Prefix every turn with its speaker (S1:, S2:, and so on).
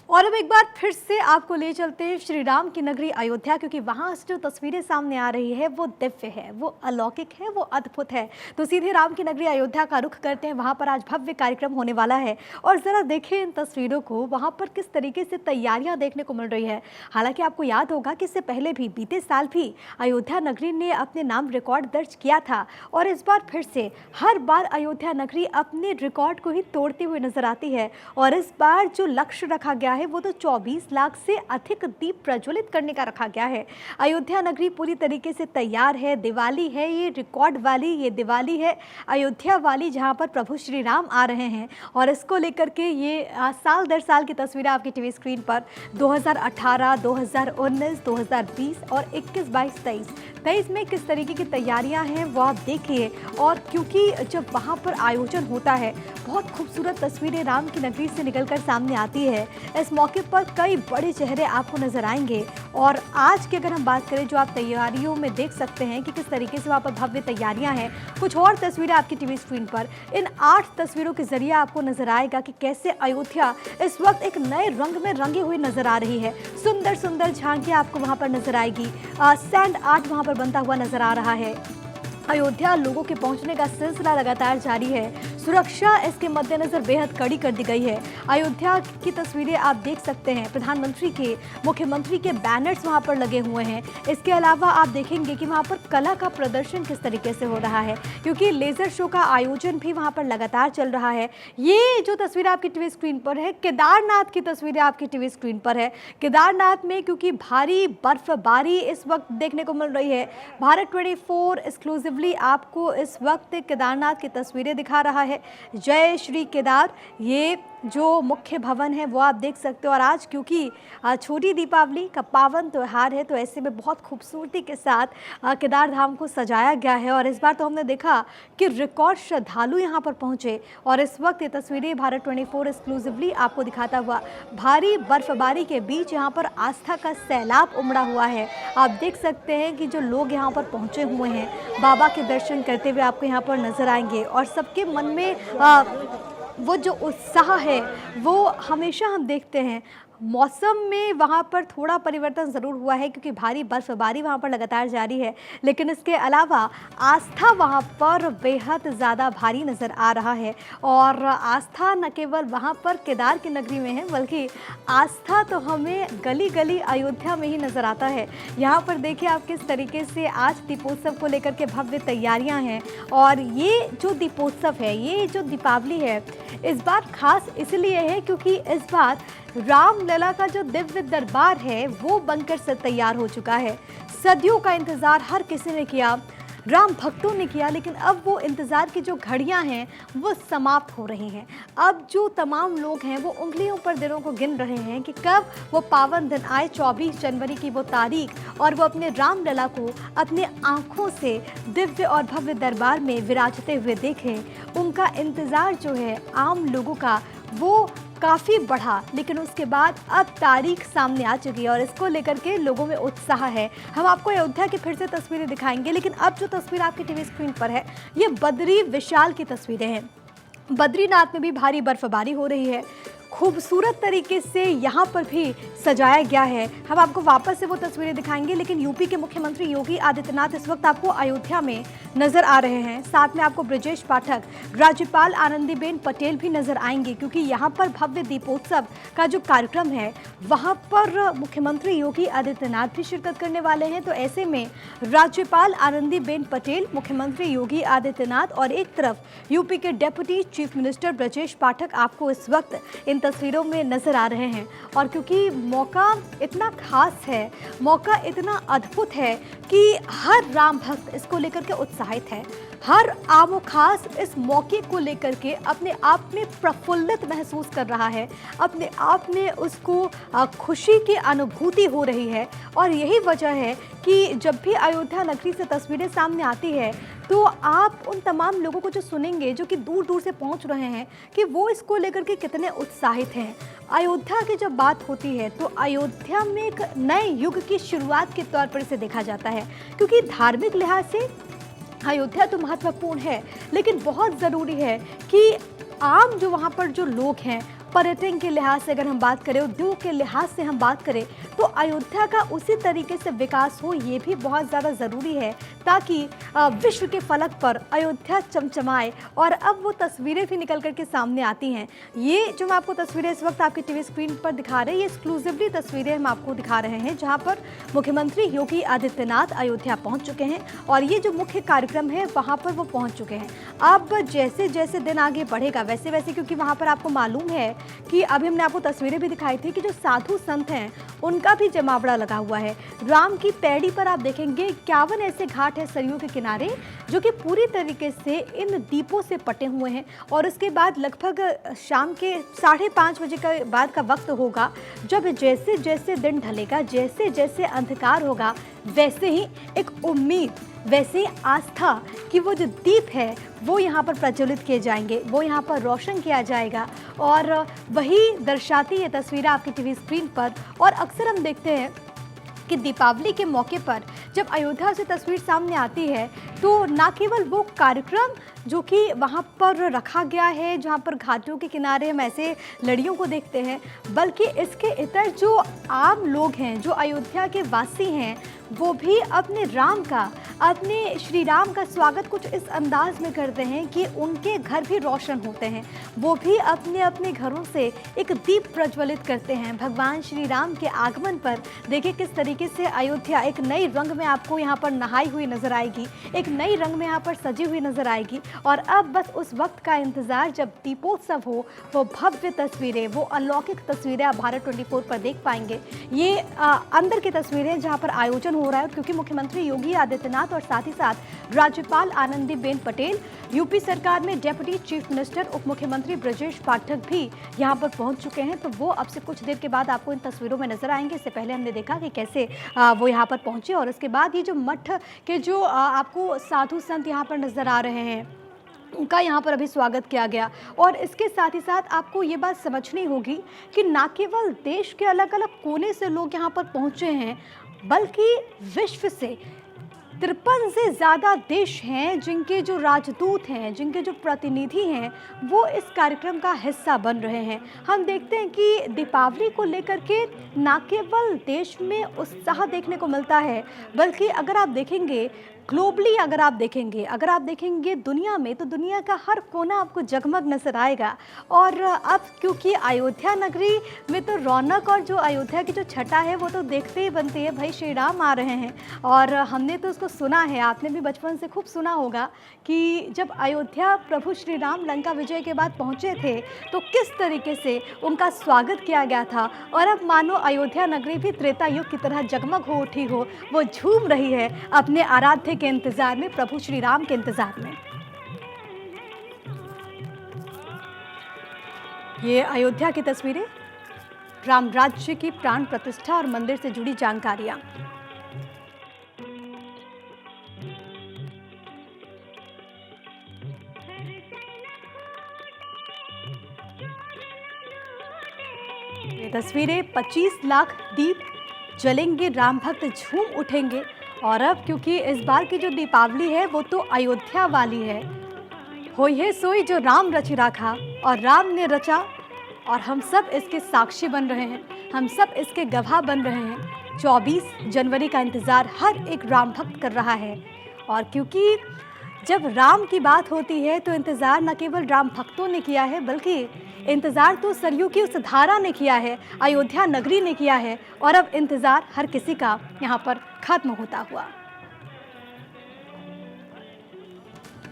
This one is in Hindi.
S1: और अब एक बार फिर से आपको ले चलते हैं श्री राम की नगरी अयोध्या, क्योंकि वहाँ से जो तस्वीरें सामने आ रही है वो दिव्य है, वो अलौकिक है, वो अद्भुत है। तो सीधे राम की नगरी अयोध्या का रुख करते हैं। वहाँ पर आज भव्य कार्यक्रम होने वाला है और ज़रा देखें इन तस्वीरों को, वहाँ पर किस तरीके से तैयारियाँ देखने को मिल रही है। हालांकि आपको याद होगा कि इससे पहले भी बीते साल भी अयोध्या नगरी ने अपने नाम रिकॉर्ड दर्ज किया था और इस बार फिर से हर बार अयोध्या नगरी अपने रिकॉर्ड को ही तोड़ती हुई नजर आती है। और इस बार जो लक्ष्य रखा गया है वो तो 24 लाख से अधिक दीप प्रज्वलित करने का रखा गया है। अयोध्या नगरी पूरी तरीके से तैयार है। दिवाली है ये रिकॉर्ड वाली, ये दिवाली है अयोध्या वाली, जहां पर प्रभु श्री राम आ रहे हैं। और इसको लेकर के ये साल दर साल की तस्वीरें आपकी टीवी स्क्रीन पर 2018, 2019, 2020 और 21, 22, 23 में किस तरीके की तैयारियां हैं वो आप देखिए। और क्योंकि जब वहां पर आयोजन होता है बहुत खूबसूरत तस्वीरें राम की नगरी से निकलकर सामने आती है। इस मौके पर कई बड़े चेहरे आपको नजर आएंगे। और आज की अगर हम बात करें, जो आप तैयारियों में देख सकते हैं कि किस तरीके से वहाँ पर भव्य तैयारियां हैं। कुछ और तस्वीरें आपकी टीवी स्क्रीन पर, इन 8 तस्वीरों के जरिए आपको नजर आएगा कि कैसे अयोध्या इस वक्त एक नए रंग में रंगी हुई नजर आ रही है। सुंदर सुंदर झांकियां आपको वहाँ पर नजर आएगी। सैंड आर्ट वहाँ पर बनता हुआ नजर आ रहा है। अयोध्या लोगों के पहुंचने का सिलसिला लगातार जारी है। सुरक्षा इसके मद्देनजर बेहद कड़ी कर दी गई है। अयोध्या की तस्वीरें आप देख सकते हैं। प्रधानमंत्री के, मुख्यमंत्री के बैनर्स वहां पर लगे हुए हैं। इसके अलावा आप देखेंगे कि वहां पर कला का प्रदर्शन किस तरीके से हो रहा है, क्योंकि लेजर शो का आयोजन भी वहां पर लगातार चल रहा है। ये जो तस्वीर आपकी टीवी स्क्रीन पर है, केदारनाथ की तस्वीरें आपकी टीवी स्क्रीन पर है। केदारनाथ में क्योंकि भारी बर्फबारी इस वक्त देखने को मिल रही है। भारत 24 एक्सक्लूसिव आपको इस वक्त केदारनाथ की तस्वीरें दिखा रहा है। जय श्री केदार, ये जो मुख्य भवन है वो आप देख सकते हो। और आज क्योंकि छोटी दीपावली का पावन त्यौहार है तो ऐसे में बहुत खूबसूरती के साथ केदार धाम को सजाया गया है। और इस बार तो हमने देखा कि रिकॉर्ड श्रद्धालु यहाँ पर पहुँचे। और इस वक्त ये तस्वीरें भारत 24 एक्सक्लूसिवली आपको दिखाता हुआ भारी बर्फबारी के बीच यहाँ पर आस्था का सैलाब उमड़ा हुआ है। आप देख सकते हैं कि जो लोग यहाँ पर पहुँचे हुए हैं बाबा के दर्शन करते हुए आपको यहाँ पर नजर आएंगे। और सबके मन में वो जो उत्साह है वो हमेशा हम देखते हैं। मौसम में वहाँ पर थोड़ा परिवर्तन ज़रूर हुआ है क्योंकि भारी बर्फबारी वहाँ पर लगातार जारी है, लेकिन इसके अलावा आस्था वहाँ पर बेहद ज़्यादा भारी नज़र आ रहा है। और आस्था न केवल वहाँ पर केदार की नगरी में है, बल्कि आस्था तो हमें गली गली अयोध्या में ही नज़र आता है। यहाँ पर देखिए आप किस तरीके से आज दीपोत्सव को लेकर के भव्य तैयारियाँ हैं। और ये जो दीपोत्सव है, ये जो दीपावली है, इस बार खास इसलिए है क्योंकि इस बार रामलला का जो दिव्य दरबार है वो बनकर से तैयार हो चुका है। सदियों का इंतजार हर किसी ने किया, राम भक्तों ने किया, लेकिन अब वो इंतज़ार की जो घड़ियां हैं वो समाप्त हो रही हैं। अब जो तमाम लोग हैं वो उंगलियों पर दिनों को गिन रहे हैं कि कब वो पावन दिन आए, 24 जनवरी की वो तारीख, और वो अपने रामलला को अपने आँखों से दिव्य और भव्य दरबार में विराजते हुए देखें। उनका इंतज़ार जो है आम लोगों का वो काफ़ी बढ़ा, लेकिन उसके बाद अब तारीख सामने आ चुकी है और इसको लेकर के लोगों में उत्साह है। हम आपको अयोध्या की फिर से तस्वीरें दिखाएंगे, लेकिन अब जो तस्वीर आपकी टीवी स्क्रीन पर है ये बद्री विशाल की तस्वीरें हैं। बद्रीनाथ में भी भारी बर्फबारी हो रही है। खूबसूरत तरीके से यहाँ पर भी सजाया गया है। हम आपको वापस से वो तस्वीरें दिखाएंगे, लेकिन यूपी के मुख्यमंत्री योगी आदित्यनाथ इस वक्त आपको अयोध्या में नजर आ रहे हैं। साथ में आपको ब्रजेश पाठक, राज्यपाल आनंदीबेन पटेल भी नजर आएंगे, क्योंकि यहाँ पर भव्य दीपोत्सव का जो कार्यक्रम है वहाँ पर मुख्यमंत्री योगी आदित्यनाथ भी शिरकत करने वाले हैं। तो ऐसे में राज्यपाल आनंदीबेन पटेल, मुख्यमंत्री योगी आदित्यनाथ और एक तरफ यूपी के deputy chief minister Brajesh Pathak आपको इस वक्त इन तस्वीरों में नजर आ रहे हैं। और क्योंकि मौका इतना खास है, मौका इतना अद्भुत है कि हर राम भक्त इसको लेकर के उत्साहित है। हर आम खास इस मौके को लेकर के अपने आप में प्रफुल्लित महसूस कर रहा है, अपने आप में उसको खुशी की अनुभूति हो रही है। और यही वजह है कि जब भी अयोध्या नगरी से तस्वीरें सामने आती है तो आप उन तमाम लोगों को जो सुनेंगे जो कि दूर दूर से पहुंच रहे हैं कि वो इसको लेकर के कितने उत्साहित हैं। अयोध्या की जब बात होती है तो अयोध्या में एक नए युग की शुरुआत के तौर पर इसे देखा जाता है, क्योंकि धार्मिक लिहाज से अयोध्या तो महत्वपूर्ण है, लेकिन बहुत ज़रूरी है कि आम जो वहाँ पर जो लोग हैं पर्यटन के लिहाज से अगर हम बात करें, उद्योग के लिहाज से हम बात करें, तो अयोध्या का उसी तरीके से विकास हो, ये भी बहुत ज़्यादा ज़रूरी है ताकि विश्व के फलक पर अयोध्या चमचमाए। और अब वो तस्वीरें भी निकल करके सामने आती हैं। ये जो मैं आपको तस्वीरें इस वक्त आपकी टीवी स्क्रीन पर दिखा रहे हैं, ये एक्सक्लूसिवली तस्वीरें हम आपको दिखा रहे हैं, जहाँ पर मुख्यमंत्री योगी आदित्यनाथ अयोध्या पहुँच चुके हैं और ये जो मुख्य कार्यक्रम है वहाँ पर वो पहुँच चुके हैं। अब जैसे जैसे दिन आगे बढ़ेगा वैसे वैसे, क्योंकि वहाँ पर आपको मालूम है कि अभी हमने आपको तस्वीरें भी दिखाई थी कि जो साधु संत हैं उनका भी जमावड़ा लगा हुआ है। राम की पैड़ी पर आप देखेंगे 51 ऐसे घाट है सरयू के किनारे जो कि पूरी तरीके से इन दीपों से पटे हुए हैं। और उसके बाद लगभग शाम के 5:30 बजे के बाद का वक्त होगा, जब जैसे जैसे दिन ढलेगा, जैसे जैसे अंधकार होगा, वैसे ही एक उम्मीद, वैसे ही आस्था कि वो जो दीप है वो यहाँ पर प्रज्वलित किए जाएंगे, वो यहाँ पर रोशन किया जाएगा। और वही दर्शाती ये तस्वीरें आपकी टीवी स्क्रीन पर। और अक्सर हम देखते हैं कि दीपावली के मौके पर जब अयोध्या से तस्वीर सामने आती है तो ना केवल वो कार्यक्रम जो कि वहाँ पर रखा गया है, जहाँ पर घाटों के किनारे हम ऐसे लड़ियों को देखते हैं, बल्कि इसके इतर जो आम लोग हैं, जो अयोध्या के वासी हैं, वो भी अपने राम का, अपने श्री राम का स्वागत कुछ इस अंदाज में करते हैं कि उनके घर भी रोशन होते हैं। वो भी अपने अपने घरों से एक दीप प्रज्वलित करते हैं भगवान श्री राम के आगमन पर। देखिए किस तरीके से अयोध्या एक नई रंग में आपको यहाँ पर नहाई हुई नजर आएगी, एक नई रंग में यहाँ पर सजी हुई नजर आएगी। और अब बस उस वक्त का इंतज़ार जब दीपोत्सव हो, वो भव्य तस्वीरें, वो अलौकिक तस्वीरें आप भारत 24 पर देख पाएंगे। ये अंदर की तस्वीरें जहाँ पर आयोजन हो रहा है, क्योंकि मुख्यमंत्री योगी आदित्यनाथ और साथ ही साथ राज्यपाल आनंदीबेन पटेल, यूपी सरकार में डेप्यूटी चीफ मिनिस्टर उप मुख्यमंत्री ब्रजेश पाठक भी यहाँ पर पहुँच चुके हैं। तो वो अब से कुछ देर के बाद आपको इन तस्वीरों में नजर आएंगे। इससे पहले हमने देखा कि कैसे वो यहाँ पर पहुँचे और इसके बाद ये जो मठ के जो आपको साधु संत यहाँ पर नजर आ रहे हैं उनका यहाँ पर अभी स्वागत किया गया। और इसके साथ ही साथ आपको ये बात समझनी होगी कि ना केवल देश के अलग अलग कोने से लोग यहाँ पर पहुँचे हैं, बल्कि विश्व से 53 से ज़्यादा देश हैं जिनके जो राजदूत हैं, जिनके जो प्रतिनिधि हैं, वो इस कार्यक्रम का हिस्सा बन रहे हैं। हम देखते हैं कि दीपावली को लेकर के ना केवल देश में उत्साह देखने को मिलता है, बल्कि अगर आप देखेंगे ग्लोबली, अगर आप देखेंगे दुनिया में, तो दुनिया का हर कोना आपको जगमग नजर आएगा। और अब क्योंकि अयोध्या नगरी में तो रौनक और जो अयोध्या की जो छटा है वो तो देखते ही बनती है, भाई श्री राम आ रहे हैं। और हमने तो उसको सुना है, आपने भी बचपन से खूब सुना होगा कि जब अयोध्या प्रभु श्री राम लंका विजय के बाद पहुँचे थे तो किस तरीके से उनका स्वागत किया गया था। और अब मानो अयोध्या नगरी भी त्रेता युग की तरह जगमग हो उठी हो, वो झूम रही है अपने आराध्य के इंतजार में, प्रभु श्री राम के इंतजार में। ये अयोध्या की तस्वीरें, राम राज्य की प्राण प्रतिष्ठा और मंदिर से जुड़ी जानकारियां। ये तस्वीरें 25 लाख दीप जलेंगे, राम भक्त झूम उठेंगे। और अब क्योंकि इस बार की जो दीपावली है वो तो अयोध्या वाली है, होई है सोई जो राम रच राखा, और राम ने रचा और हम सब इसके साक्षी बन रहे हैं, हम सब इसके गवाह बन रहे हैं। 24 जनवरी का इंतज़ार हर एक राम भक्त कर रहा है। और क्योंकि जब राम की बात होती है तो इंतज़ार न केवल राम भक्तों ने किया है, बल्कि इंतज़ार तो सरयू की उस धारा ने किया है, अयोध्या नगरी ने किया है। और अब इंतज़ार हर किसी का यहाँ पर खत्म होता हुआ।